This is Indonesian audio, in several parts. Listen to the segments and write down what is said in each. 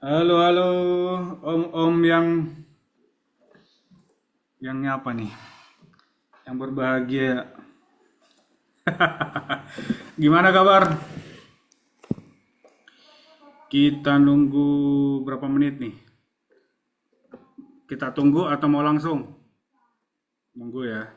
Halo, halo, om-om yang apa nih? Yang berbahagia. Gimana kabar? Kita nunggu berapa menit nih? Kita tunggu atau mau langsung? Nunggu ya.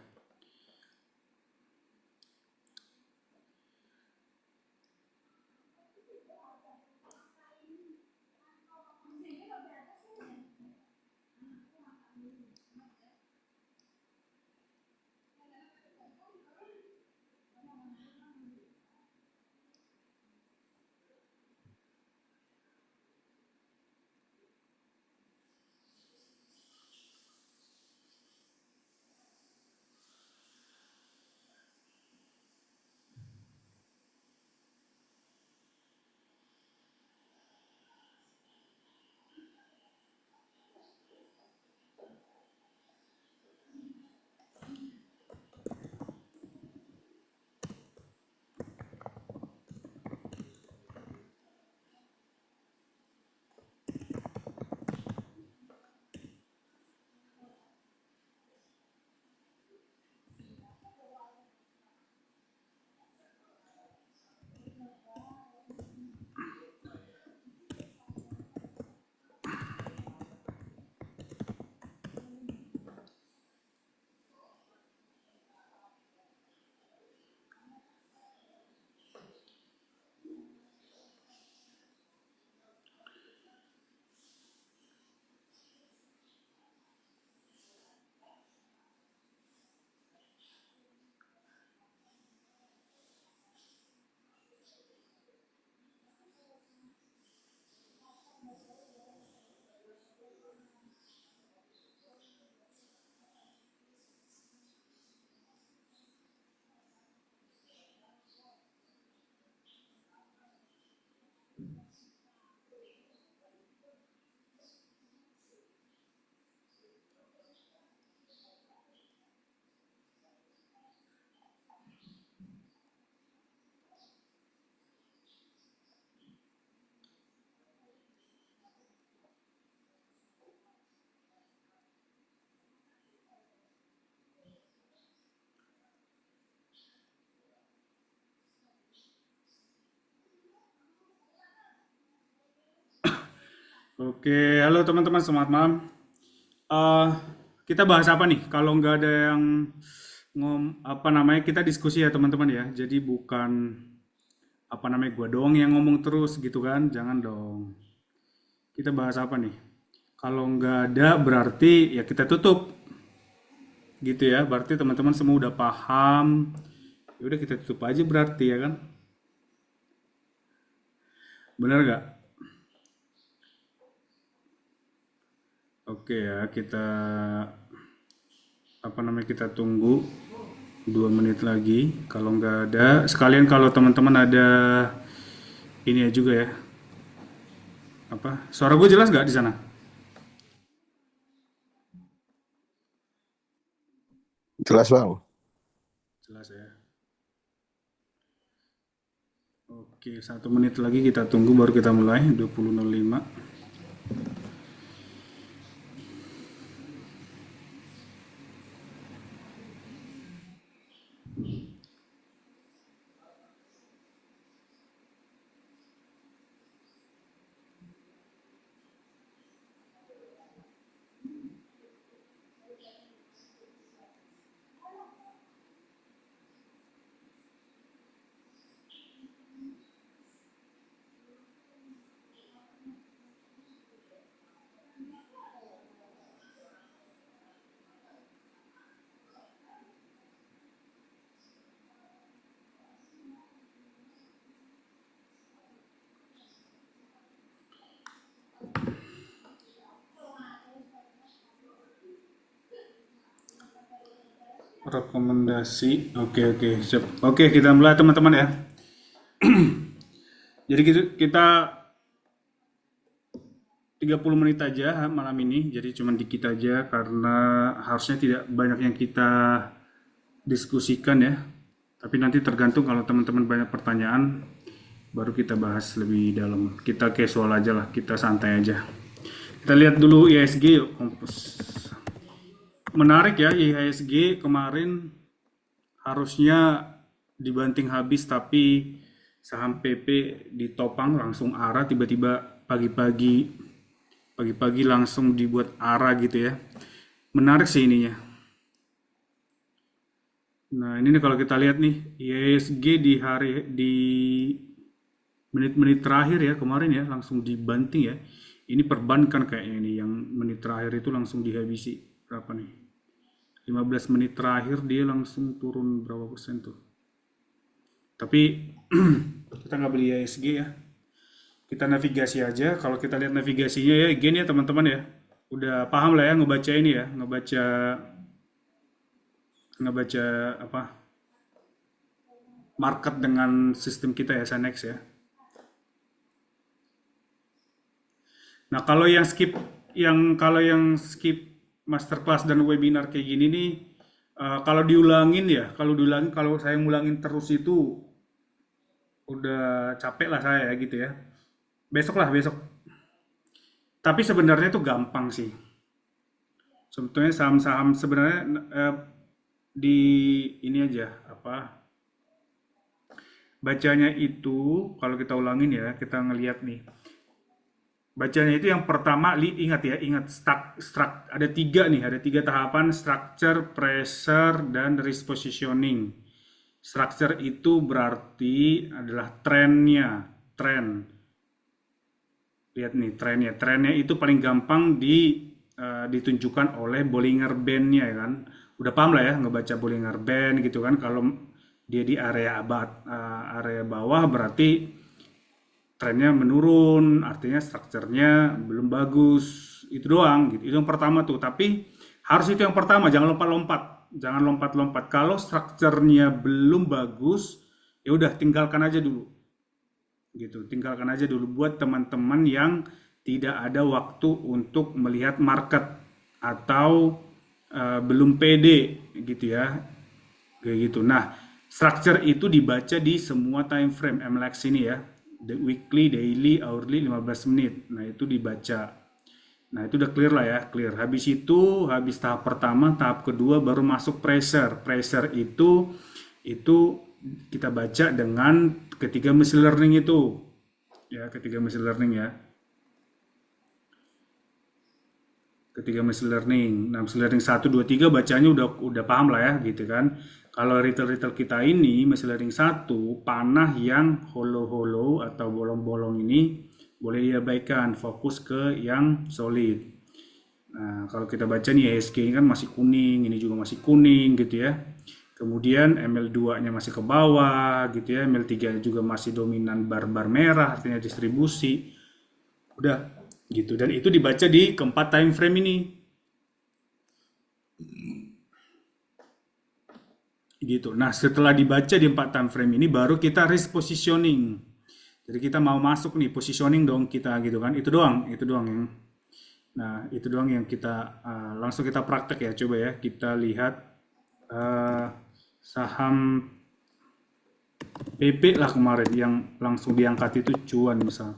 Oke, halo teman-teman, selamat malam. Eh, kita bahas apa nih? Kalau nggak ada yang apa namanya, kita diskusi ya teman-teman ya. Jadi bukan apa namanya gua doang yang ngomong terus gitu kan? Jangan dong. Kita bahas apa nih? Kalau nggak ada berarti ya kita tutup gitu ya. Berarti teman-teman semua udah paham. Ya udah kita tutup aja berarti ya kan? Bener nggak? Oke ya, kita apa namanya kita tunggu 2 menit lagi. Kalau nggak ada, sekalian kalau teman-teman ada ini ya juga ya. Apa? Suara gue jelas nggak di sana? Jelas bang. Jelas ya. Oke, 1 menit lagi kita tunggu baru kita mulai 20.05. Rekomendasi. Oke, oke, siap. Oke, kita mulai teman-teman ya. Jadi kita 30 menit aja malam ini. Jadi cuma dikit aja karena harusnya tidak banyak yang kita diskusikan ya. Tapi nanti tergantung kalau teman-teman banyak pertanyaan, baru kita bahas lebih dalam. Kita casual aja lah, kita santai aja. Kita lihat dulu IHSG yuk, Kompos. Menarik ya, IHSG kemarin harusnya dibanting habis, tapi saham PP ditopang langsung arah, tiba-tiba pagi-pagi langsung dibuat arah gitu ya. Menarik sih ininya. Nah, ini nih kalau kita lihat nih, IHSG di menit-menit terakhir ya kemarin ya langsung dibanting ya. Ini perbankan kayaknya ini yang menit terakhir itu langsung dihabisi. Berapa nih? 15 menit terakhir dia langsung turun berapa persen tuh. Tapi kita nggak beli IHSG ya. Kita navigasi aja. Kalau kita lihat navigasinya ya, gini ya teman-teman ya. Udah paham lah ya ngebaca ini ya, ngebaca apa market dengan sistem kita ya SNX ya. Nah, kalau yang skip masterclass dan webinar kayak gini nih, kalau saya ngulangin terus itu udah capek lah saya gitu ya. Besok lah besok. Tapi sebenarnya itu gampang sih. Sebetulnya saham-saham sebenarnya di ini aja apa bacanya itu kalau kita ulangin ya kita ngelihat nih. Bacanya itu yang pertama, ingat ada tiga tahapan: structure, pressure, dan risk positioning. Structure itu berarti adalah tren. Lihat nih trennya itu paling gampang ditunjukkan oleh Bollinger Band-nya ya kan. Udah paham lah ya ngebaca Bollinger Band gitu kan. Kalau dia di area bawah berarti trennya menurun, artinya strukturnya belum bagus. Itu doang gitu. Itu yang pertama tuh. Tapi harus itu yang pertama, jangan lompat-lompat. Jangan lompat-lompat. Kalau strukturnya belum bagus, ya udah tinggalkan aja dulu. Gitu. Tinggalkan aja dulu buat teman-teman yang tidak ada waktu untuk melihat market atau belum pede gitu ya. Kayak gitu. Nah, structure itu dibaca di semua time frame MLX ini ya. The weekly, daily, hourly, 15 menit. Nah, itu dibaca. Nah, itu udah clear lah ya, clear. Habis tahap pertama, tahap kedua baru masuk pressure. Pressure itu kita baca dengan ketiga machine learning itu. Ya, ketiga machine learning ya. Ketiga machine learning. Nah, machine learning 1, 2, 3 bacanya udah paham lah ya gitu kan. Kalau retail kita ini, machine learning 1, panah yang hollow-hollow atau bolong-bolong ini boleh diabaikan, fokus ke yang solid. Nah, kalau kita baca nih IHSG ini kan masih kuning, ini juga masih kuning gitu ya. Kemudian ML2-nya masih ke bawah gitu ya, ML3 juga masih dominan bar-bar merah, artinya distribusi. Udah gitu, dan itu dibaca di keempat time frame ini. Gitu. Nah, setelah dibaca di 4 time frame ini baru kita risk positioning. Jadi kita mau masuk nih positioning dong kita gitu kan. Itu doang yang kita langsung kita praktek ya. Coba ya kita lihat saham PP lah kemarin yang langsung diangkat itu cuan misal.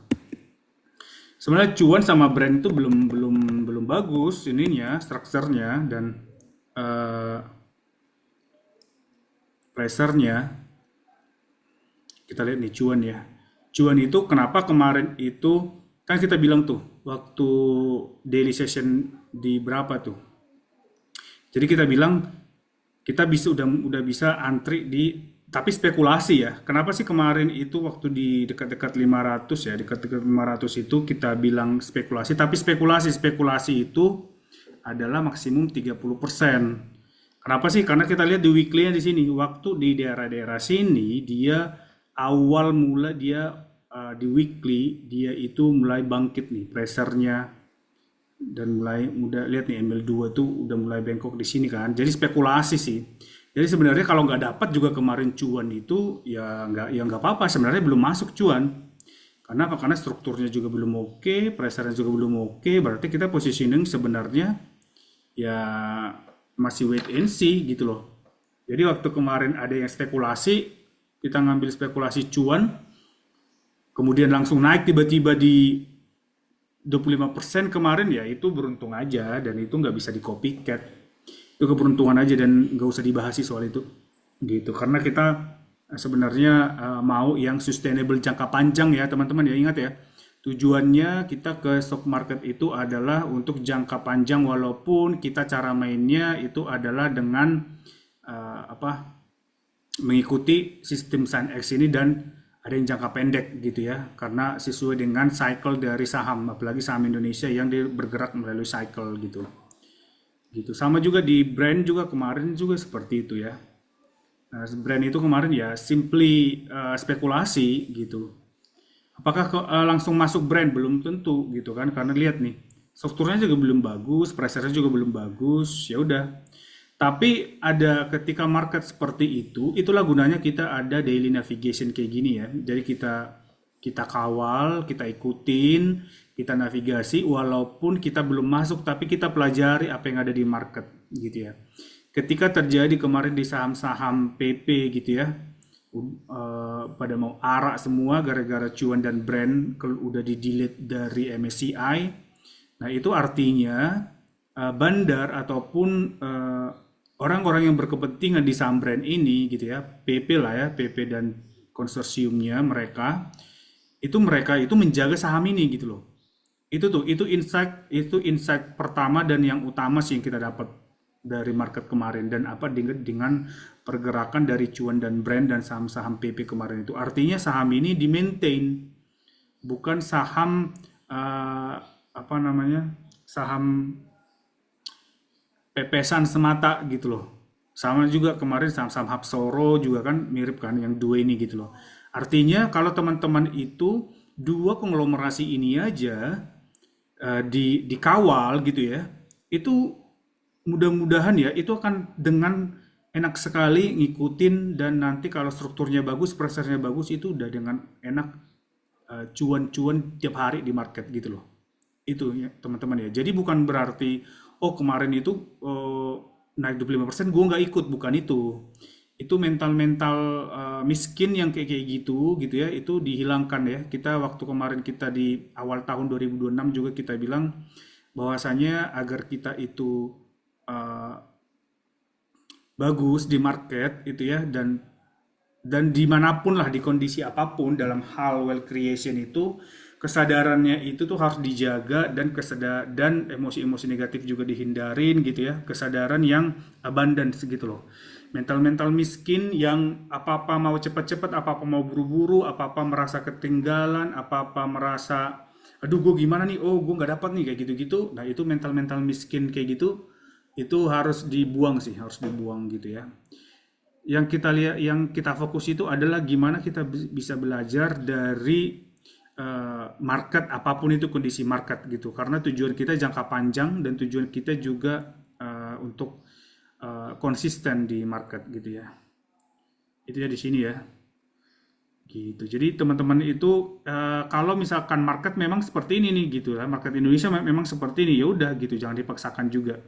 Sebenarnya cuan sama brand itu belum bagus ininya, strukturnya dan pressure-nya. Kita lihat nih cuan ya. Cuan itu kenapa kemarin itu kan kita bilang tuh waktu daily session di berapa tuh. Jadi kita bilang kita udah bisa antri tapi spekulasi ya. Kenapa sih kemarin itu waktu di dekat-dekat 500 ya, dekat-dekat 500 itu kita bilang spekulasi, tapi spekulasi itu adalah maksimum 30%. Kenapa sih? Karena kita lihat di weekly-nya di sini, waktu di daerah-daerah sini dia di weekly dia itu mulai bangkit nih pressure-nya dan udah lihat nih ML2 tuh udah mulai bengkok di sini kan. Jadi spekulasi sih. Jadi sebenarnya kalau nggak dapat juga kemarin cuan itu ya nggak apa-apa. Sebenarnya belum masuk cuan. Karena apa? Karena strukturnya juga belum oke, pressure-nya juga belum oke. Berarti kita positioning sebenarnya ya masih wait and see gitu loh. Jadi waktu kemarin ada yang spekulasi, kita ngambil spekulasi cuan, kemudian langsung naik tiba-tiba di 25% kemarin, ya itu beruntung aja dan itu nggak bisa di copycat. Itu keberuntungan aja dan nggak usah dibahas sih soal itu. Gitu. Karena kita sebenarnya mau yang sustainable jangka panjang ya teman-teman ya, ingat ya. Tujuannya kita ke stock market itu adalah untuk jangka panjang walaupun kita cara mainnya itu adalah dengan apa, mengikuti sistem Sin-X ini dan ada yang jangka pendek gitu ya karena sesuai dengan cycle dari saham apalagi saham Indonesia yang bergerak melalui cycle gitu gitu sama juga di brand juga kemarin juga seperti itu ya. Nah, brand itu kemarin ya simply spekulasi gitu. Apakah langsung masuk brand belum tentu gitu kan karena lihat nih strukturnya juga belum bagus, price-nya juga belum bagus, ya udah. Tapi ada ketika market seperti itu, itulah gunanya kita ada daily navigation kayak gini ya. Jadi kita kita kawal, kita ikutin, kita navigasi walaupun kita belum masuk tapi kita pelajari apa yang ada di market gitu ya. Ketika terjadi kemarin di saham-saham PP gitu ya, pada mau arak semua gara-gara cuan dan brand udah di delete dari MSCI. Nah, itu artinya bandar ataupun orang-orang yang berkepentingan di saham brand ini gitu ya, PP lah ya, PP dan konsorsiumnya mereka itu menjaga saham ini gitu loh. Itu insight pertama dan yang utama sih yang kita dapat dari market kemarin dan apa dengan pergerakan dari cuan dan brand dan saham-saham PP kemarin itu. Artinya saham ini di-maintain, bukan saham apa namanya? Saham pepesan semata gitu loh. Sama juga kemarin saham-saham Hapsoro juga kan mirip kan yang dua ini gitu loh. Artinya kalau teman-teman itu dua konglomerasi ini aja dikawal gitu ya, itu mudah-mudahan ya itu akan dengan enak sekali ngikutin dan nanti kalau strukturnya bagus, pressernya bagus itu udah dengan enak cuan-cuan tiap hari di market gitu loh. Itu ya teman-teman ya. Jadi bukan berarti oh kemarin itu naik 25% gue nggak ikut, bukan itu. Itu mental-mental miskin yang kayak gitu ya, itu dihilangkan ya. Kita waktu kemarin kita di awal tahun 2026 juga kita bilang bahwasanya agar kita itu eh, bagus di market itu ya dan dimanapun lah di kondisi apapun dalam hal wealth creation itu kesadarannya itu tuh harus dijaga dan emosi-emosi negatif juga dihindarin gitu ya, kesadaran yang abundance gitu loh, mental-mental miskin yang apa-apa mau cepat-cepat, apa-apa mau buru-buru, apa-apa merasa ketinggalan, apa-apa merasa aduh gue gimana nih, oh gue nggak dapat nih kayak gitu-gitu. Nah itu mental-mental miskin kayak gitu itu harus dibuang sih, harus dibuang gitu ya. Yang kita lihat, yang kita fokus itu adalah gimana kita bisa belajar dari market apapun itu kondisi market gitu. Karena tujuan kita jangka panjang dan tujuan kita juga untuk konsisten di market gitu ya. Itu ya di sini ya. Gitu. Jadi teman-teman itu kalau misalkan market memang seperti ini nih gitu ya. Market Indonesia memang seperti ini, ya udah gitu, jangan dipaksakan juga.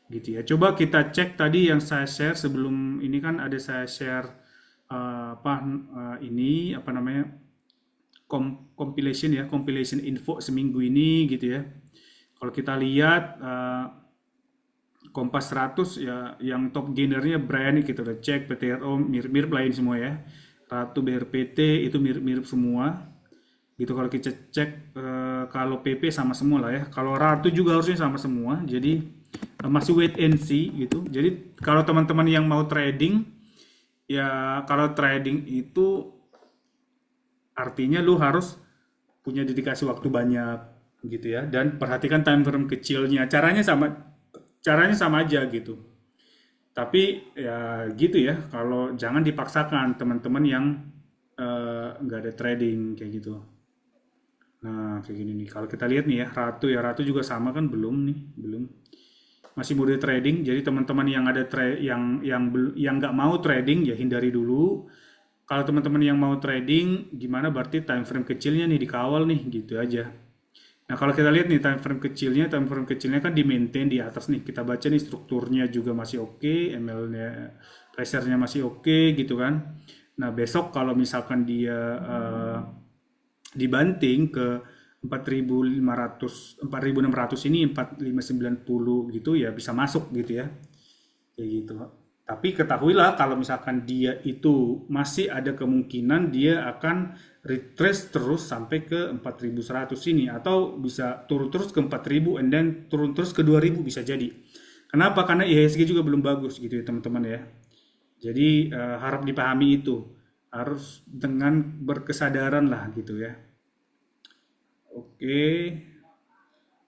Gitu ya. Coba kita cek tadi yang saya share sebelum ini kan ada saya share ini apa namanya compilation ya, compilation info seminggu ini gitu ya. Kalau kita lihat Kompas 100 ya yang top gainernya brand kita udah cek, PTRO mirip-mirip lain semua ya. Ratu BRPT itu mirip-mirip semua. Gitu kalau kita cek kalau PP sama semua lah ya. Kalau Ratu juga harusnya sama semua. Jadi masih wait and see gitu. Jadi kalau teman-teman yang mau trading ya kalau trading itu artinya lu harus punya dedikasi waktu banyak gitu ya dan perhatikan time frame kecilnya. Caranya sama aja gitu. Tapi ya gitu ya, kalau jangan dipaksakan teman-teman yang nggak ada trading kayak gitu. Nah, kayak gini nih. Kalau kita lihat nih ya Ratu juga sama kan belum nih, belum. Masih mode trading. Jadi teman-teman yang ada yang nggak mau trading ya hindari dulu. Kalau teman-teman yang mau trading, gimana berarti time frame kecilnya nih dikawal nih, gitu aja. Nah, kalau kita lihat nih time frame kecilnya kan di maintain di atas nih. Kita baca nih strukturnya juga masih oke, ML-nya, pressure-nya masih oke gitu kan. Nah, besok kalau misalkan dia dibanting ke 4.500 4.600 ini 4.590 gitu ya bisa masuk gitu ya kayak gitu. Tapi ketahuilah kalau misalkan dia itu masih ada kemungkinan dia akan retrace terus sampai ke 4.100 ini atau bisa turun terus ke 4.000 and then turun terus ke 2.000 bisa jadi. Kenapa? Karena IHSG juga belum bagus gitu ya teman-teman ya. Jadi harap dipahami itu. Harus dengan berkesadaran lah gitu ya. Oke.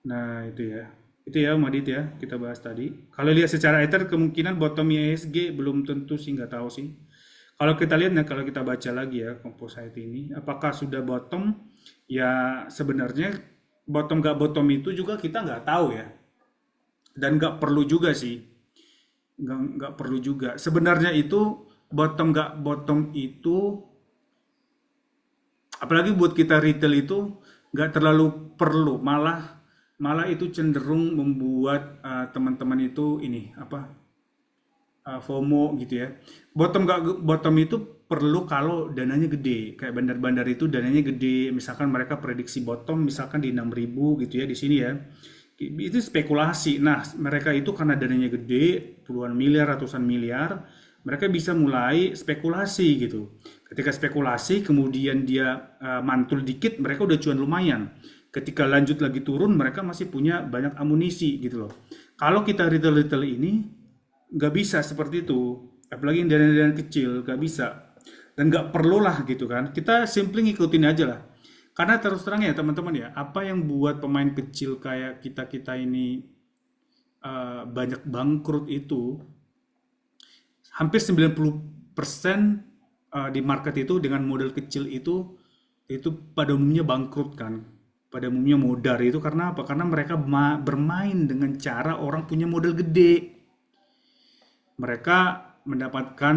Nah, itu ya. Itu ya, Om Adit ya, kita bahas tadi. Kalau lihat secara Ether, kemungkinan bottom ISG belum tentu sih, nggak tahu sih. Kalau kita lihat, nah kalau kita baca lagi ya, composite ini, apakah sudah bottom? Ya, sebenarnya bottom nggak bottom itu juga kita nggak tahu ya. Dan nggak perlu juga sih. Nggak perlu juga. Sebenarnya itu, bottom nggak bottom itu, apalagi buat kita retail itu, nggak terlalu perlu. Malah itu cenderung membuat teman-teman itu ini apa FOMO gitu ya. Bottom gak bottom itu perlu kalau dananya gede. Kayak bandar-bandar itu dananya gede. Misalkan mereka prediksi bottom misalkan di 6.000 gitu ya di sini ya. Itu spekulasi. Nah, mereka itu karena dananya gede, puluhan miliar, ratusan miliar, mereka bisa mulai spekulasi gitu. Ketika spekulasi, kemudian dia mantul dikit, mereka udah cuan lumayan. Ketika lanjut lagi turun, mereka masih punya banyak amunisi gitu loh. Kalau kita retail-retail ini, nggak bisa seperti itu. Apalagi yang dana-dana kecil, nggak bisa. Dan nggak perlu lah gitu kan. Kita simply ngikutin aja lah. Karena terus terang ya teman-teman ya, apa yang buat pemain kecil kayak kita-kita ini banyak bangkrut itu, hampir 90% di market itu dengan modal kecil itu pada umumnya bangkrut kan. Pada umumnya modar itu karena apa? Karena mereka bermain dengan cara orang punya modal gede. Mereka mendapatkan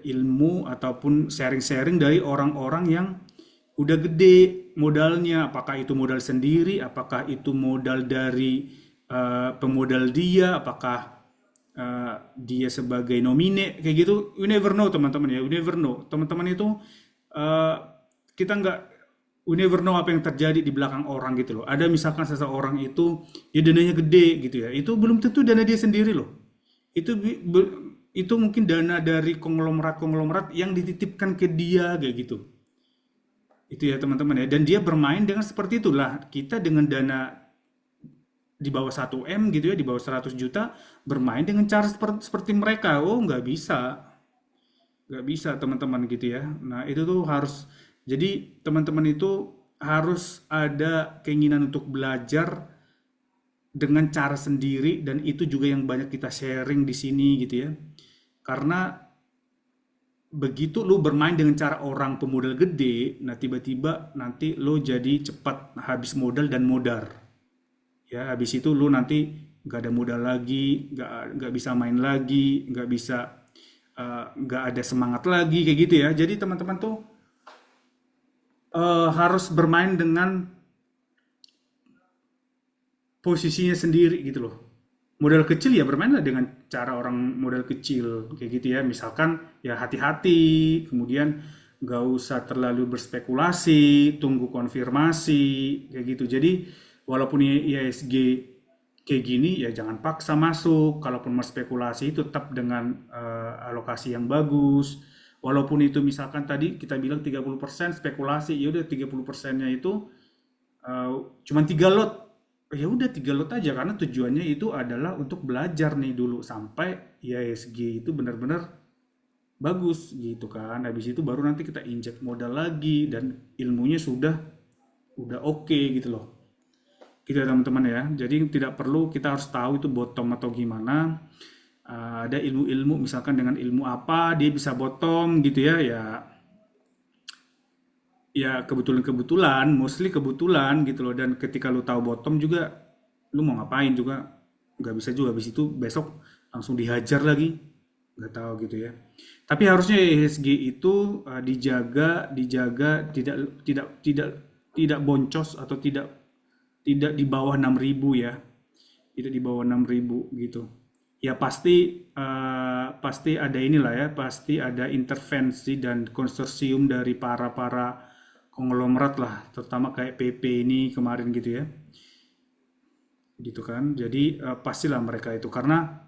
ilmu ataupun sharing-sharing dari orang-orang yang udah gede modalnya, apakah itu modal sendiri, apakah itu modal dari pemodal dia, apakah dia sebagai nomine kayak gitu. You never know teman-teman ya, you never know teman-teman itu uh, kita nggak we never know apa yang terjadi di belakang orang gitu loh. Ada misalkan seseorang itu dia dananya gede gitu ya, itu belum tentu dana dia sendiri loh. Itu itu mungkin dana dari konglomerat-konglomerat yang dititipkan ke dia kayak gitu. Itu ya teman-teman ya. Dan dia bermain dengan seperti itulah. Kita dengan dana di bawah 1 M gitu ya, di bawah 100 juta bermain dengan cara seperti mereka. Oh, nggak bisa. Nggak bisa teman-teman gitu ya. Nah, itu tuh harus, jadi teman-teman itu harus ada keinginan untuk belajar dengan cara sendiri dan itu juga yang banyak kita sharing di sini gitu ya. Karena begitu lu bermain dengan cara orang pemodal gede, nah tiba-tiba nanti lu jadi cepat habis modal dan modar. Ya, habis itu lu nanti nggak ada modal lagi, nggak bisa main lagi, nggak bisa nggak ada semangat lagi kayak gitu ya. Jadi teman-teman tuh harus bermain dengan posisinya sendiri gitu loh. Modal kecil ya bermainlah dengan cara orang modal kecil kayak gitu ya. Misalkan ya hati-hati, kemudian nggak usah terlalu berspekulasi, tunggu konfirmasi kayak gitu. Jadi walaupun IHSG kayak gini ya jangan paksa masuk. Kalaupun mau spekulasi tetap dengan alokasi yang bagus. Walaupun itu misalkan tadi kita bilang 30% spekulasi, ya udah 30%-nya itu cuma 3 lot. Ya udah 3 lot aja karena tujuannya itu adalah untuk belajar nih dulu sampai IHSG itu benar-benar bagus gitu kan. Habis itu baru nanti kita injek modal lagi dan ilmunya udah oke gitu loh. Gitu ya teman-teman ya. Jadi tidak perlu kita harus tahu itu bottom atau gimana. Ada ilmu-ilmu misalkan dengan ilmu apa dia bisa bottom gitu ya. Ya kebetulan-kebetulan, mostly kebetulan gitu loh. Dan ketika lu tahu bottom juga, lu mau ngapain juga nggak bisa juga. Habis itu besok langsung dihajar lagi, nggak tahu gitu ya. Tapi harusnya ESG itu dijaga tidak boncos atau tidak di bawah 6.000 ya, tidak di bawah 6.000 gitu. Ya pasti ada inilah ya, pasti ada intervensi dan konsorsium dari para para konglomerat lah, terutama kayak PP ini kemarin gitu ya, gitu kan. Jadi pastilah mereka itu karena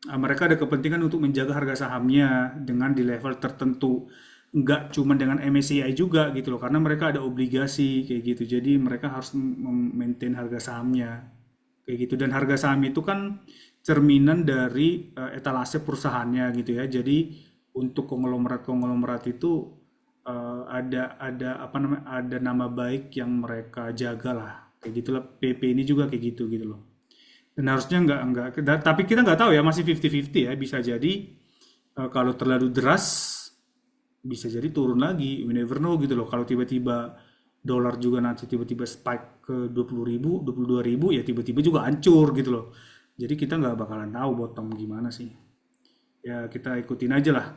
mereka ada kepentingan untuk menjaga harga sahamnya dengan di level tertentu. Nggak cuma dengan MSCI juga gitu loh, karena mereka ada obligasi kayak gitu. Jadi mereka harus maintain harga sahamnya kayak gitu. Dan harga saham itu kan cerminan dari etalase perusahaannya gitu ya. Jadi untuk konglomerat-konglomerat itu ada apa namanya, ada nama baik yang mereka jaga lah. Kayak gitulah PP ini juga kayak gitu gitu loh. Dan harusnya nggak, tapi kita nggak tahu ya, masih 50-50 ya, bisa jadi kalau terlalu deras bisa jadi turun lagi, we never know gitu loh. Kalau tiba-tiba dolar juga nanti tiba-tiba spike ke 20.000, 22.000 ya tiba-tiba juga hancur gitu loh. Jadi kita nggak bakalan tahu bottom gimana sih. Ya kita ikutin aja lah.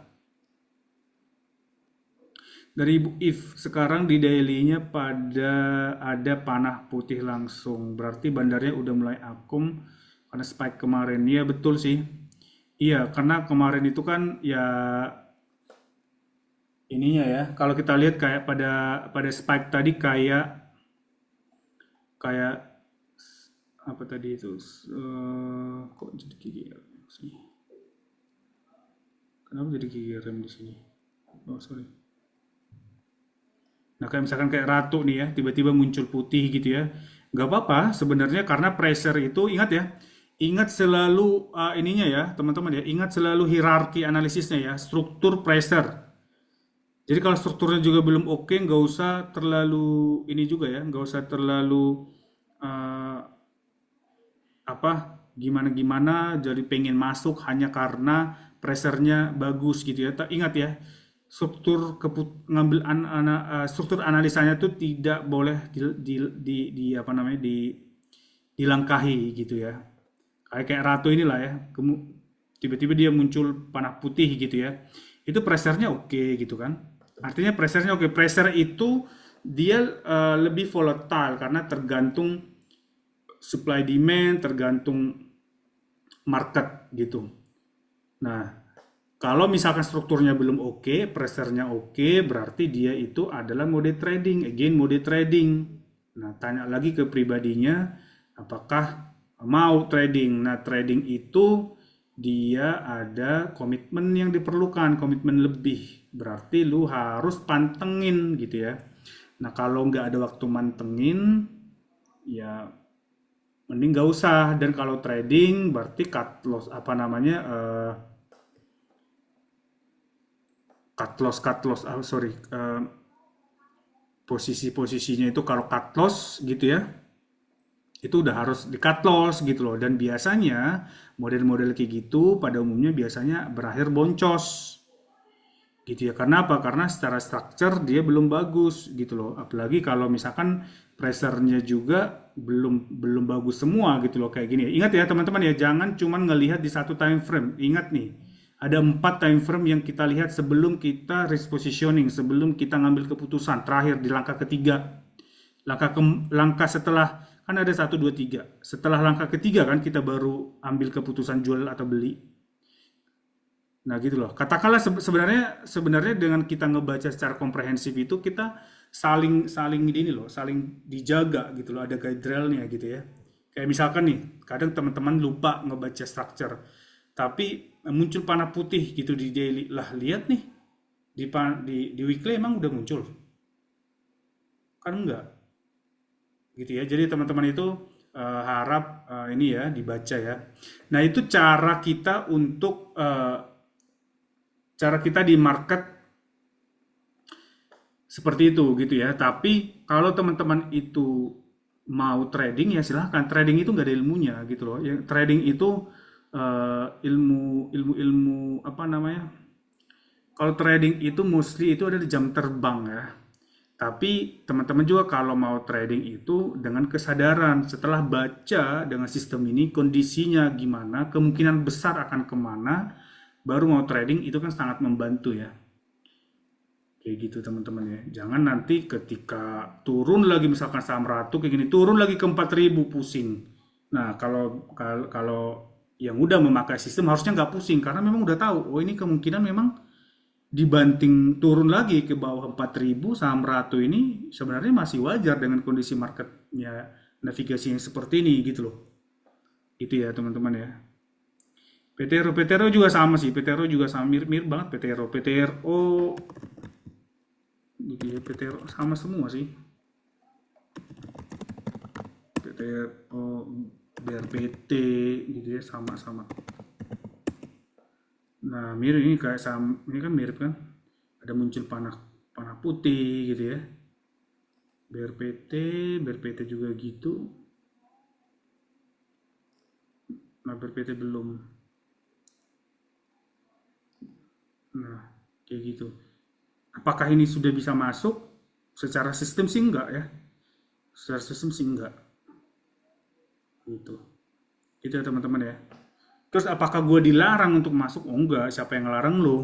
Dari Ibu If, sekarang di daily-nya pada ada panah putih langsung. Berarti bandarnya udah mulai akum karena spike kemarin. Iya betul sih. Iya, karena kemarin itu kan ya ininya ya. Kalau kita lihat kayak pada spike tadi kayak kayak apa tadi itu? Kok jadi gigi sih? Kenapa jadi gigi rem di sini? Oh, sorry. Nah, kayak misalkan kayak ratu nih ya, tiba-tiba muncul putih gitu ya. Nggak apa-apa sebenarnya karena pressure itu, ingat ya, ingat selalu ininya ya, teman-teman ya, ingat selalu hierarki analisisnya ya, struktur pressure. Jadi kalau strukturnya juga belum oke, nggak usah terlalu ini juga ya, nggak usah terlalu eh, apa gimana-gimana jadi pengen masuk hanya karena pressernya bagus gitu ya. Ingat ya, struktur analisanya tuh tidak boleh di apa namanya dilangkahi gitu ya. Kayak ratu inilah ya. Tiba-tiba dia muncul panah putih gitu ya. Itu pressernya oke gitu kan. Artinya pressernya oke. Pressure itu dia lebih volatile karena tergantung supply demand, tergantung market gitu. Nah, kalau misalkan strukturnya belum oke, pressernya oke, berarti dia itu adalah mode trading. Again, mode trading. Nah, tanya lagi ke pribadinya, apakah mau trading? Nah, trading itu dia ada komitmen yang diperlukan, komitmen lebih. Berarti lu harus pantengin gitu ya. Nah, kalau nggak ada waktu mantengin, ya mending nggak usah. Dan kalau trading berarti cut loss apa namanya cut loss sorry, posisi-posisinya itu kalau cut loss gitu ya, itu udah harus di cut loss gitu loh. Dan biasanya model-model kayak gitu pada umumnya biasanya berakhir boncos gitu ya. Karena apa? Karena secara structure dia belum bagus gitu loh. Apalagi kalau misalkan pressernya juga belum belum bagus semua gitu loh kayak gini. Ingat ya teman-teman ya, jangan cuman ngelihat di satu time frame. Ingat nih, ada 4 time frame yang kita lihat sebelum kita risk positioning, sebelum kita ngambil keputusan terakhir di langkah ketiga. Langkah setelah kan ada satu 2 3. Setelah langkah ketiga kan kita baru ambil keputusan jual atau beli. Nah gitu loh. Katakanlah sebenarnya dengan kita ngebaca secara komprehensif itu kita saling saling ini loh, saling dijaga gitu loh. Ada guide railnya gitu ya. Kayak misalkan nih, kadang teman-teman lupa ngebaca structure, tapi muncul panah putih gitu di daily. Lah lihat nih di weekly emang udah muncul, kan enggak gitu ya. Jadi teman-teman itu harap ini ya dibaca ya. Nah itu cara kita di market seperti itu gitu ya. Tapi kalau teman-teman itu mau trading ya silahkan. Trading itu nggak ada ilmunya gitu loh. Yang trading itu ilmu apa namanya? Kalau trading itu mostly itu ada di jam terbang ya. Tapi teman-teman juga kalau mau trading itu dengan kesadaran setelah baca dengan sistem ini kondisinya gimana, kemungkinan besar akan kemana, baru mau trading itu kan sangat membantu ya. Kayak gitu teman-teman ya. Jangan nanti ketika turun lagi misalkan saham ratu kayak gini, turun lagi ke 4.000 pusing. Nah, kalau yang udah memakai sistem harusnya nggak pusing karena memang udah tahu, oh ini kemungkinan memang dibanting turun lagi ke bawah 4.000, saham Ratu ini sebenarnya masih wajar dengan kondisi marketnya navigasi yang seperti ini gitu loh. Itu ya teman-teman ya. PTRO juga sama sih, PTRO juga sama mirip-mirip banget PTRO gitu ya, PTRO sama semua sih. PTRO, BRPT gitu ya, sama-sama. Nah, mirip ini kayak sama, ini kan mirip kan? Ada muncul panah panah putih gitu ya. BRPT, BRPT juga gitu. Nah, BRPT belum. Nah, kayak gitu. Apakah ini sudah bisa masuk? Secara sistem sih enggak ya. Secara sistem sih enggak. Gitu. Gitu ya teman-teman ya. Terus apakah gue dilarang untuk masuk? Oh enggak, siapa yang ngelarang lo?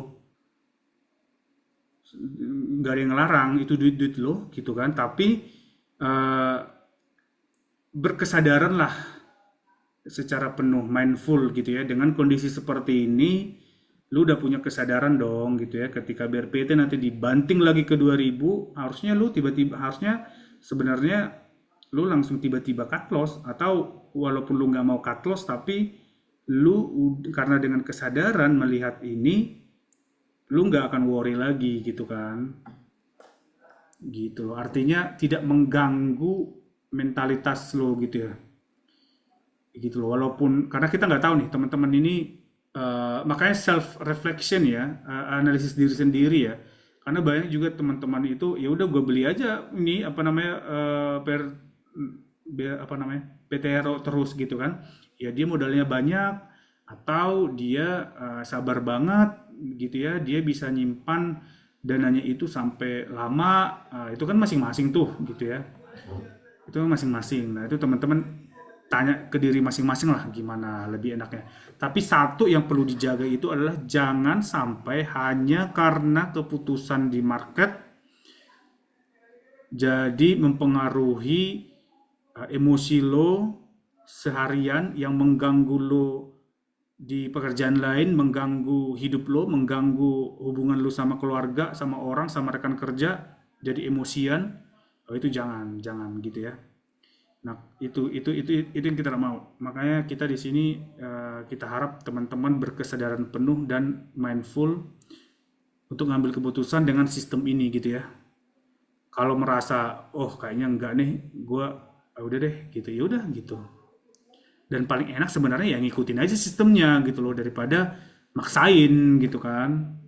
Enggak ada yang ngelarang, itu duit-duit lo gitu kan. Tapi eh, berkesadaranlah secara penuh, mindful gitu ya. Dengan kondisi seperti ini, lu udah punya kesadaran dong gitu ya. Ketika BRPT nanti dibanting lagi ke 2000, harusnya lu tiba-tiba, harusnya sebenarnya lu langsung tiba-tiba cut loss, atau walaupun lu nggak mau cut loss tapi karena dengan kesadaran melihat ini, lu nggak akan worry lagi gitu kan, gitu loh. Artinya tidak mengganggu mentalitas lo gitu ya, gitu loh. Walaupun karena kita nggak tahu nih teman-teman ini, makanya self reflection ya, analisis diri sendiri ya. Karena banyak juga teman-teman itu ya udah gue beli aja ini apa namanya, apa namanya, PTRO terus gitu kan. Ya dia modalnya banyak, atau dia sabar banget gitu ya, dia bisa nyimpan dananya itu sampai lama. Itu kan masing-masing tuh gitu ya, itu masing-masing. Nah itu teman-teman tanya ke diri masing-masing lah gimana lebih enaknya. Tapi satu yang perlu dijaga itu adalah jangan sampai hanya karena keputusan di market jadi mempengaruhi emosi lo seharian, yang mengganggu lo di pekerjaan lain, mengganggu hidup lo, mengganggu hubungan lo sama keluarga, sama orang, sama rekan kerja, jadi emosian. Oh, itu jangan, jangan gitu ya. Nah, itu yang kita tidak mau. Makanya kita di sini, kita harap teman-teman berkesadaran penuh dan mindful untuk ngambil keputusan dengan sistem ini gitu ya. Kalau merasa oh kayaknya enggak nih, gue udah deh gitu, ya udah gitu. Dan paling enak sebenarnya ya ngikutin aja sistemnya gitu loh, daripada maksain gitu kan.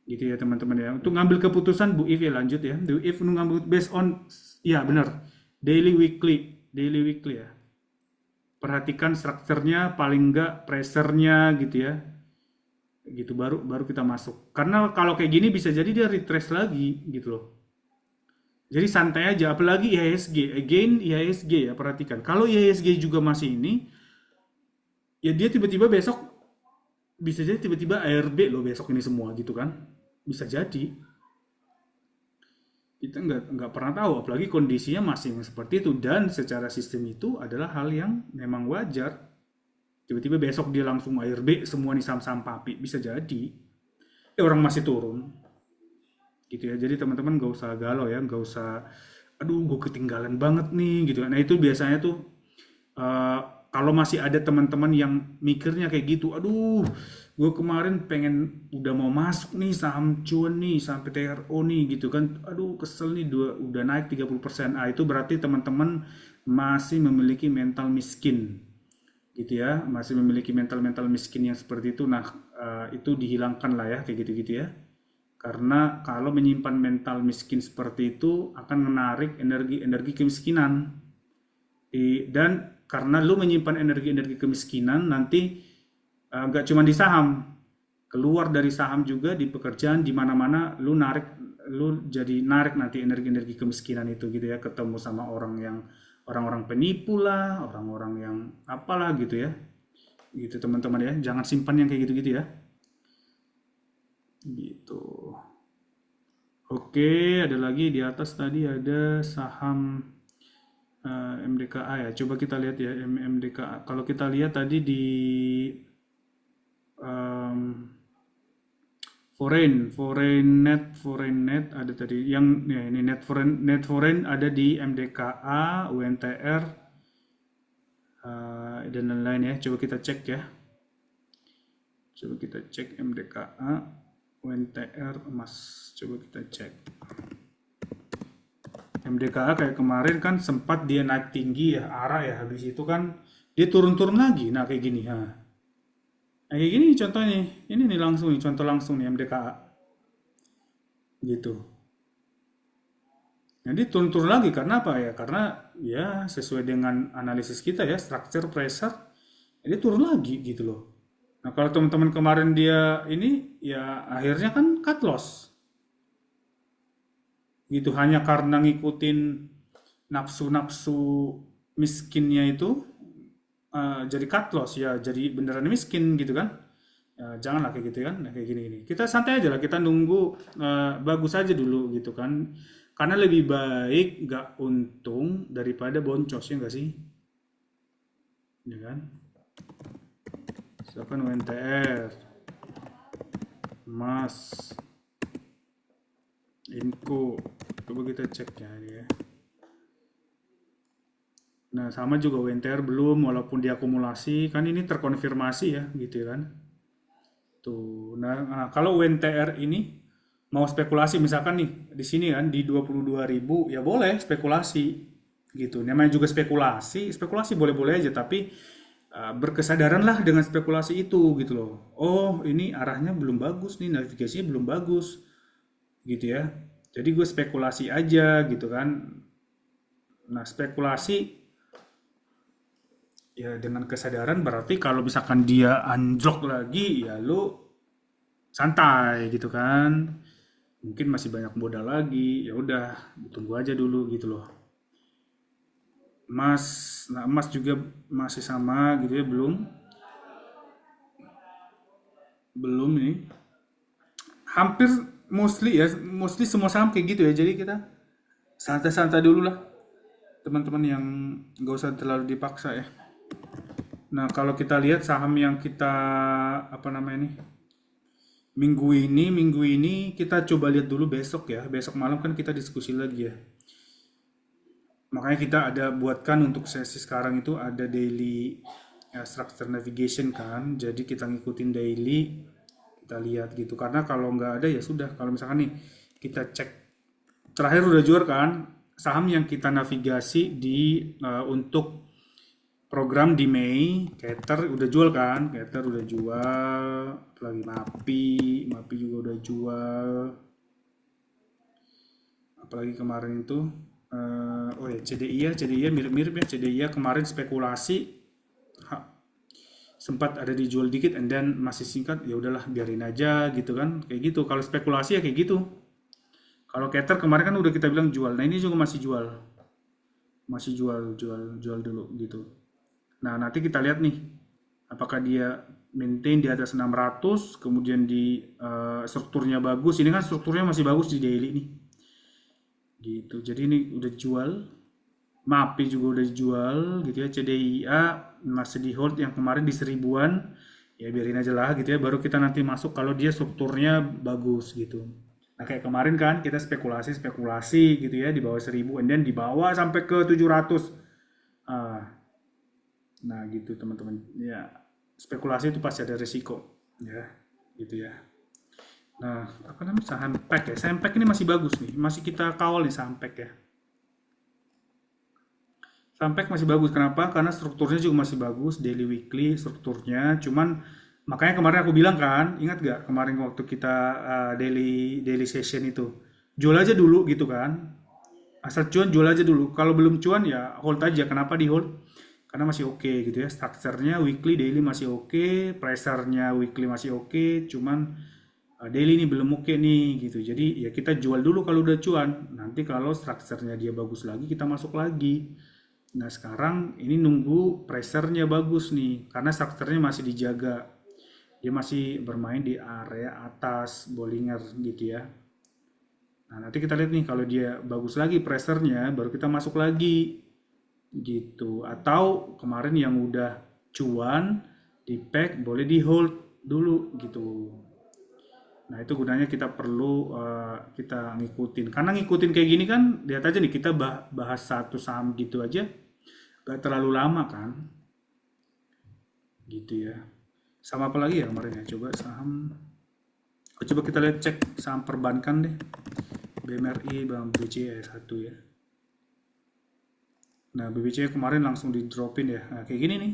Gitu ya teman-teman ya. Untuk ngambil keputusan Bu If ya, lanjut ya. Bu If ngambil based on, ya benar, daily weekly ya. Perhatikan strukturnya, paling enggak pressure-nya gitu ya. Gitu baru baru kita masuk. Karena kalau kayak gini bisa jadi dia retrace lagi gitu loh. Jadi santai aja, apalagi IHSG. Again IHSG ya, perhatikan. Kalau IHSG juga masih ini, ya dia tiba-tiba besok bisa jadi tiba-tiba ARB loh besok ini semua gitu kan. Bisa jadi. Kita nggak pernah tahu, apalagi kondisinya masih seperti itu, dan secara sistem itu adalah hal yang memang wajar. Tiba-tiba besok dia langsung ARB semua nih saham-saham papi, bisa jadi. Orang masih turun, gitu ya. Jadi teman-teman nggak usah galau ya, nggak usah, aduh gue ketinggalan banget nih gitu. Nah itu biasanya tuh, eh, kalau masih ada teman-teman yang mikirnya kayak gitu, aduh gue kemarin pengen udah mau masuk nih saham cuan nih, saham PTRO nih gitu kan, aduh kesel nih udah naik 30%. Itu berarti teman-teman masih memiliki mental miskin gitu ya, masih memiliki mental-mental miskin yang seperti itu. Nah, itu dihilangkan lah ya kayak gitu-gitu ya. Karena kalau menyimpan mental miskin seperti itu akan menarik energi-energi kemiskinan. Dan karena lu menyimpan energi-energi kemiskinan, nanti nggak cuma di saham, keluar dari saham juga di pekerjaan, di mana-mana lu jadi narik nanti energi-energi kemiskinan itu gitu ya, ketemu sama orang-orang penipu lah, orang-orang yang apalah gitu ya. Gitu teman-teman ya, jangan simpan yang kayak gitu-gitu ya. Gitu. Oke, ada lagi di atas tadi ada saham MDKA ya. Coba kita lihat ya MDKA. Kalau kita lihat tadi di em, foreign net ada tadi yang ya ini net foreign ada di MDKA, UNTR dan lain-lain ya. Coba kita cek ya. Coba kita cek MDKA, UNTR, emas. Coba kita cek. MDKA kayak kemarin kan sempat dia naik tinggi ya, arah ya. Habis itu kan dia turun-turun lagi. Nah, kayak gini. Nah, kayak gini contohnya. Ini nih langsung nih, contoh langsung nih MDKA. Gitu. Jadi turun-turun lagi karena apa ya? Karena ya sesuai dengan analisis kita ya, structure pressure, jadi turun lagi gitu loh. Nah, kalau teman-teman kemarin dia ini ya akhirnya kan cut loss gitu hanya karena ngikutin nafsu-nafsu miskinnya itu jadi cut loss ya jadi beneran miskin gitu kan. Ya, janganlah kayak gitu kan. Nah, kayak gini-gini. Kita santai aja lah, kita nunggu bagus aja dulu gitu kan. Karena lebih baik nggak untung daripada boncos ya nggak sih? Ya kan? Misalkan UNTR, emas, Inco, coba kita cek ya ini ya. Nah, sama juga UNTR belum, walaupun diakumulasi, kan ini terkonfirmasi ya, gitu kan. Tuh, nah, kalau UNTR ini mau spekulasi, misalkan nih, di sini kan, di 22.000, ya boleh spekulasi, gitu. Namanya juga spekulasi, spekulasi boleh-boleh aja, tapi berkesadaran lah dengan spekulasi itu, gitu loh. Oh, ini arahnya belum bagus nih, navigasinya belum bagus, gitu ya. Jadi gue spekulasi aja, gitu kan. Nah, spekulasi ya dengan kesadaran berarti kalau misalkan dia anjlok lagi ya lu santai gitu kan. Mungkin masih banyak modal lagi, ya udah tunggu aja dulu gitu loh. Emas, nah emas juga masih sama gitu ya, belum belum nih. Hampir mostly semua saham kayak gitu ya. Jadi kita santai-santai dulu lah teman-teman yang nggak usah terlalu dipaksa ya. Nah, kalau kita lihat saham yang kita apa namanya nih minggu ini kita coba lihat dulu besok ya. Besok malam kan kita diskusi lagi ya. Makanya kita ada buatkan untuk sesi sekarang itu ada daily structure navigation kan. Jadi kita ngikutin daily, kita lihat gitu. Karena kalau nggak ada ya sudah. Kalau misalkan nih kita cek terakhir udah jual kan saham yang kita navigasi di untuk program di Mei, Kether udah jual kan? Kether udah jual, apalagi Mapi juga udah jual. Apalagi kemarin itu, oh ya CDI ya mirip-mirip ya CDI ya kemarin spekulasi sempat ada dijual dikit, and then masih singkat ya udahlah biarin aja gitu kan, kayak gitu. Kalau spekulasi ya kayak gitu. Kalau Kether kemarin kan udah kita bilang jual, nah ini juga masih jual dulu gitu. Nah, nanti kita lihat nih, apakah dia maintain di atas 600, kemudian di strukturnya bagus. Ini kan strukturnya masih bagus di daily nih. Gitu. Jadi ini udah dijual. MAPI juga udah dijual gitu ya. CDIA masih di hold yang kemarin di 1000-an. Ya biarin aja lah gitu ya. Baru kita nanti masuk kalau dia strukturnya bagus gitu. Nah, kayak kemarin kan kita spekulasi gitu ya di bawah 1000 and then dibawa sampai ke 700. Ah, nah, gitu teman-teman. Ya, spekulasi itu pasti ada risiko, ya, gitu ya. Nah, apa namanya saham pack ya? Saham pack ini masih bagus nih, masih kita kawal nih saham pack ya. Saham pack masih bagus, kenapa? Karena strukturnya juga masih bagus, daily weekly strukturnya. Cuman makanya kemarin aku bilang kan, ingat gak kemarin waktu kita daily daily session itu, jual aja dulu gitu kan. Asal cuan jual aja dulu. Kalau belum cuan ya hold aja. Kenapa di hold? Karena masih oke gitu ya. Structure-nya weekly, daily masih oke, pressure-nya weekly masih oke, cuman daily ini belum oke nih gitu. Jadi ya kita jual dulu kalau udah cuan. Nanti kalau structure-nya dia bagus lagi kita masuk lagi. Nah, sekarang ini nunggu pressure-nya bagus nih karena structure-nya masih dijaga. Dia masih bermain di area atas Bollinger gitu ya. Nah, nanti kita lihat nih kalau dia bagus lagi pressure-nya baru kita masuk lagi gitu. Atau kemarin yang udah cuan di pack boleh di hold dulu gitu. Nah, itu gunanya kita perlu kita ngikutin. Karena ngikutin kayak gini kan, lihat aja nih kita bahas satu saham gitu aja, gak terlalu lama kan, gitu ya. Sama apa lagi ya kemarin ya? Coba saham, coba kita lihat cek saham perbankan deh. BMRI, Bank BCA satu ya. Nah, BBCA kemarin langsung di dropin ya. Nah, kayak gini nih.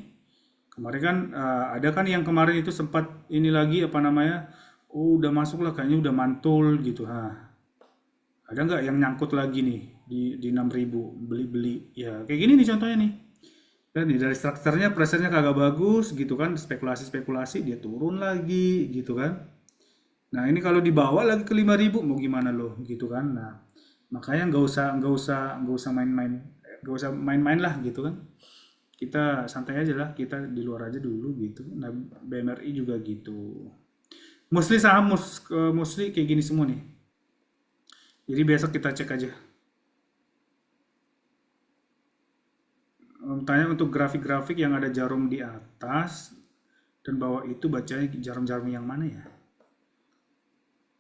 Kemarin kan ada kan yang kemarin itu sempat ini lagi apa namanya? Oh, udah masuk lah kayaknya udah mantul gitu. Ada nggak yang nyangkut lagi nih di 6.000 beli-beli? Ya, kayak gini nih contohnya nih. Dan nih dari strukturnya pressure-nya kagak bagus gitu kan, spekulasi-spekulasi dia turun lagi gitu kan. Nah, ini kalau dibawa lagi ke 5.000 mau gimana loh gitu kan. Nah, makanya nggak usah main-main, nggak usah main-main lah gitu kan. Kita santai aja lah, kita di luar aja dulu gitu. Nah, BMRI juga gitu. Mostly saham mostly kayak gini semua nih. Jadi besok kita cek aja. Tanya untuk grafik-grafik yang ada jarum di atas dan bawah itu bacanya jarum-jarum yang mana ya?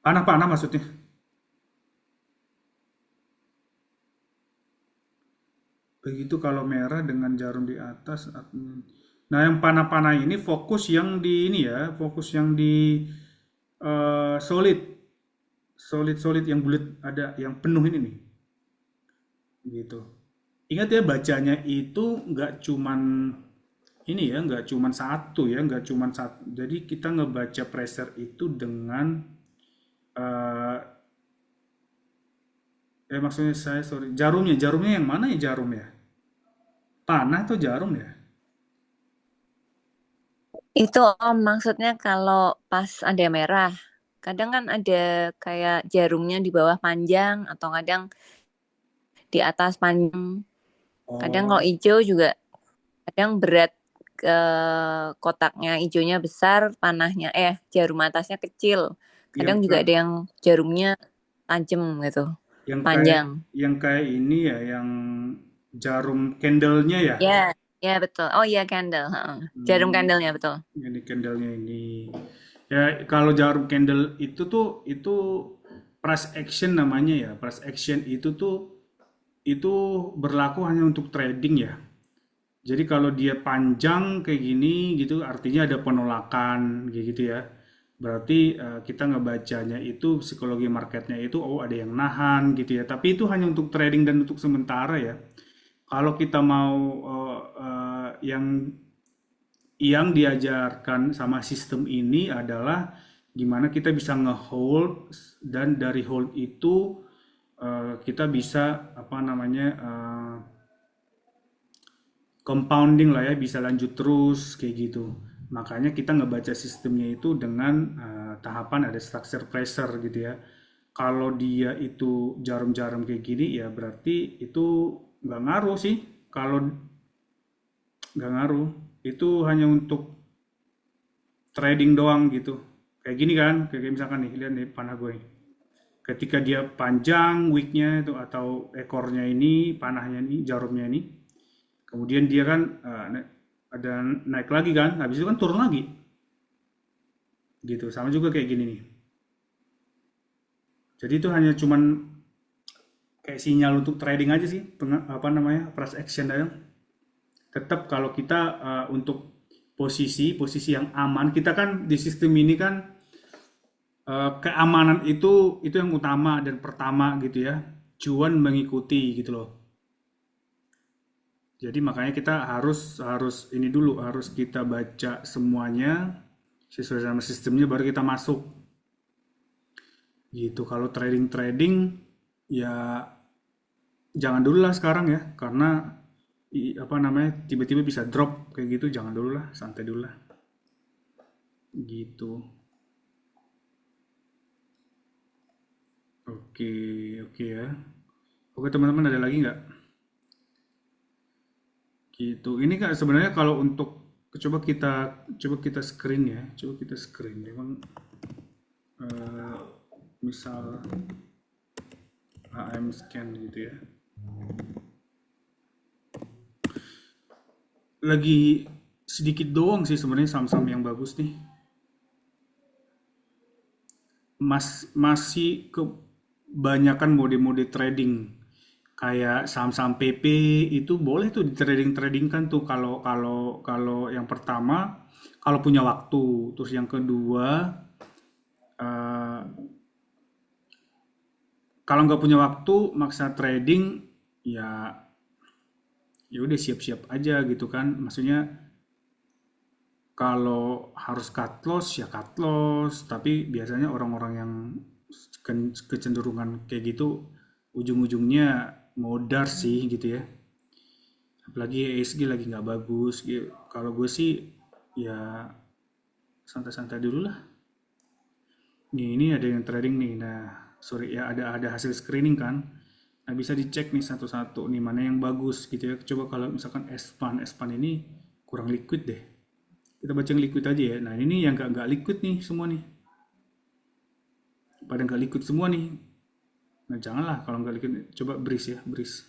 Panah-panah maksudnya. Begitu kalau merah dengan jarum di atas. Nah, yang panah-panah ini fokus yang di ini ya, fokus yang di solid, solid yang bulat ada yang penuh ini nih, gitu. Ingat ya bacanya itu nggak cuman ini ya, nggak cuman satu ya, nggak cuman satu. Jadi kita ngebaca pressure itu dengan eh maksudnya saya sorry, jarumnya yang mana ya jarum ya? Panah atau jarum ya? Itu Om, maksudnya kalau pas ada merah, kadang kan ada kayak jarumnya di bawah panjang atau kadang di atas panjang. Kadang kalau Oh, hijau juga kadang berat ke kotaknya hijaunya besar, panahnya jarum atasnya kecil. yang Kadang juga ka- ada yang jarumnya tajam gitu, yang kayak panjang. ini ya, yang jarum candlenya ya. Ya, ya betul. Oh iya candle, heeh. Jarum Hmm, candlenya betul. ini candlenya ini. Ya, kalau jarum candle itu price action namanya ya. Price action itu berlaku hanya untuk trading ya. Jadi kalau dia panjang kayak gini gitu artinya ada penolakan kayak gitu ya. Berarti kita ngebacanya itu psikologi marketnya itu oh ada yang nahan gitu ya. Tapi itu hanya untuk trading dan untuk sementara ya. Kalau kita mau yang diajarkan sama sistem ini adalah gimana kita bisa ngehold dan dari hold itu kita bisa apa namanya compounding lah ya bisa lanjut terus kayak gitu. Makanya kita ngebaca sistemnya itu dengan tahapan ada structure pressure gitu ya. Kalau dia itu jarum-jarum kayak gini ya berarti itu nggak ngaruh sih. Kalau nggak ngaruh, itu hanya untuk trading doang gitu. Kayak gini kan, kayak misalkan nih, lihat nih panah gue. Ketika dia panjang wicknya itu atau ekornya ini, panahnya ini, jarumnya ini, kemudian dia kan ada naik lagi kan, habis itu kan turun lagi, gitu. Sama juga kayak gini nih. Jadi itu hanya cuman kayak sinyal untuk trading aja sih, apa namanya, price action dan tetap kalau kita untuk posisi yang aman, kita kan di sistem ini kan keamanan itu yang utama dan pertama gitu ya. Cuan mengikuti gitu loh. Jadi makanya kita harus harus ini dulu, harus kita baca semuanya sesuai sama sistemnya baru kita masuk. Gitu. Kalau trading-trading ya jangan dulu lah sekarang ya, karena apa namanya tiba-tiba bisa drop kayak gitu, jangan dulu lah, santai dulu lah. Gitu. Oke, oke ya. Oke teman-teman ada lagi nggak? Gitu. Ini kan sebenarnya kalau untuk coba kita screen ya, coba kita screen. Memang eh, misal HM scan gitu ya. Lagi sedikit doang sih sebenarnya saham-saham yang bagus nih. masih kebanyakan mode-mode trading kayak saham-saham PP itu boleh tuh di trading-tradingkan tuh kalau kalau kalau yang pertama kalau punya waktu, terus yang kedua eh, kalau nggak punya waktu maksa trading ya ya udah siap-siap aja gitu kan, maksudnya kalau harus cut loss ya cut loss, tapi biasanya orang-orang yang kecenderungan kayak gitu ujung-ujungnya modar sih gitu ya. Apalagi ESG lagi nggak bagus gitu. Kalau gue sih ya santai-santai dulu lah. Nih ini ada yang trading nih. Nah, sorry ya ada hasil screening kan. Nah, bisa dicek nih satu-satu nih mana yang bagus gitu ya. Coba kalau misalkan S-Pan ini kurang liquid deh. Kita baca yang liquid aja ya. Nah, ini yang nggak liquid nih semua nih. Pada nggak liquid semua nih. Nah, janganlah kalau nggak liquid. Coba breeze ya, breeze.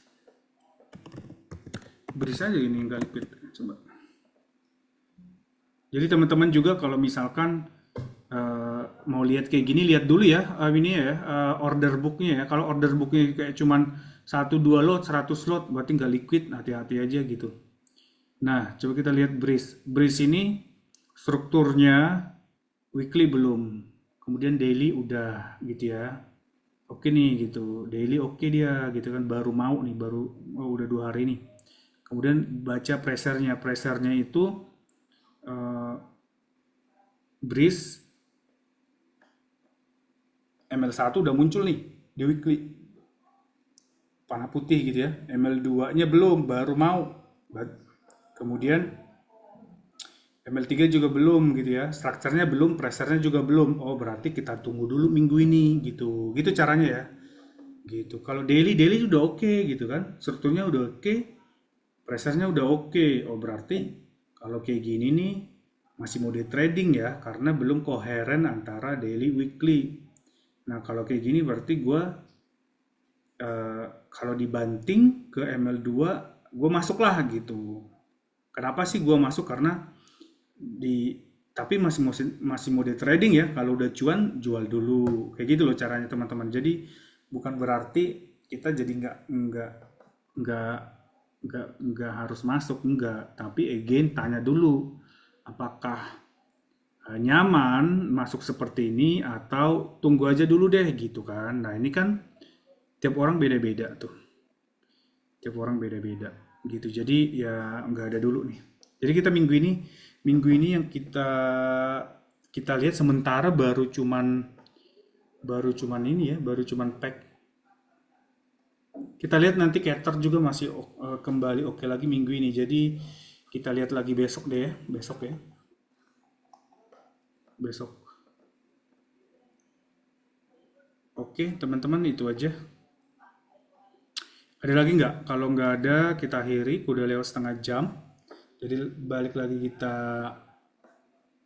Breeze aja ini yang nggak liquid. Coba. Jadi teman-teman juga kalau misalkan mau lihat kayak gini, lihat dulu ya ini ya order booknya ya. Kalau order booknya kayak cuman 1 2 lot, 100 lot, berarti nggak liquid, hati-hati aja gitu. Nah, coba kita lihat Breeze. Breeze ini strukturnya weekly belum, kemudian daily udah gitu ya. Oke nih gitu, daily oke dia gitu kan, baru mau nih, baru oh, udah 2 hari nih. Kemudian baca pressernya, pressernya itu eh, Breeze ML1 udah muncul nih di weekly panah putih gitu ya. ML2-nya belum, baru mau. Kemudian ML3 juga belum gitu ya. Strukturnya belum, pressernya juga belum. Oh, berarti kita tunggu dulu minggu ini gitu. Gitu caranya ya. Gitu. Kalau daily udah oke gitu kan. Strukturnya udah oke, pressernya udah oke. Oh, berarti kalau kayak gini nih masih mode trading ya karena belum koheren antara daily weekly. Nah, kalau kayak gini berarti gue kalau dibanting ke ML2 gue masuk lah gitu. Kenapa sih gue masuk? Karena di tapi masih mode trading ya. Kalau udah cuan jual dulu. Kayak gitu loh caranya teman-teman. Jadi bukan berarti kita jadi nggak nggak harus masuk, enggak. Tapi again tanya dulu apakah nyaman masuk seperti ini atau tunggu aja dulu deh gitu kan. Nah, ini kan tiap orang beda-beda tuh. Tiap orang beda-beda gitu. Jadi ya nggak ada dulu nih. Jadi kita minggu ini yang kita kita lihat sementara baru cuman ini ya, baru cuman pack. Kita lihat nanti Cater juga masih kembali oke lagi minggu ini. Jadi kita lihat lagi besok deh ya, besok ya, besok. Oke, teman-teman itu aja. Ada lagi nggak? Kalau nggak ada, kita akhiri. Udah lewat setengah jam. Jadi balik lagi kita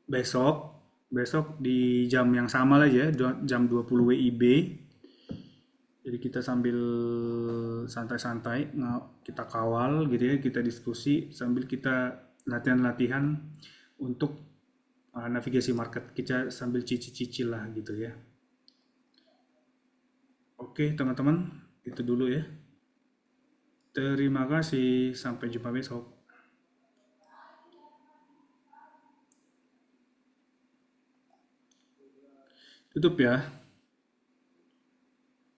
besok. Besok di jam yang sama lah ya, jam 20 WIB. Jadi kita sambil santai-santai, kita kawal gitu ya, kita diskusi sambil kita latihan-latihan untuk navigasi market. Kita sambil cicil-cicil lah gitu ya. Oke teman-teman, itu dulu ya. Terima kasih, sampai jumpa besok. Tutup ya.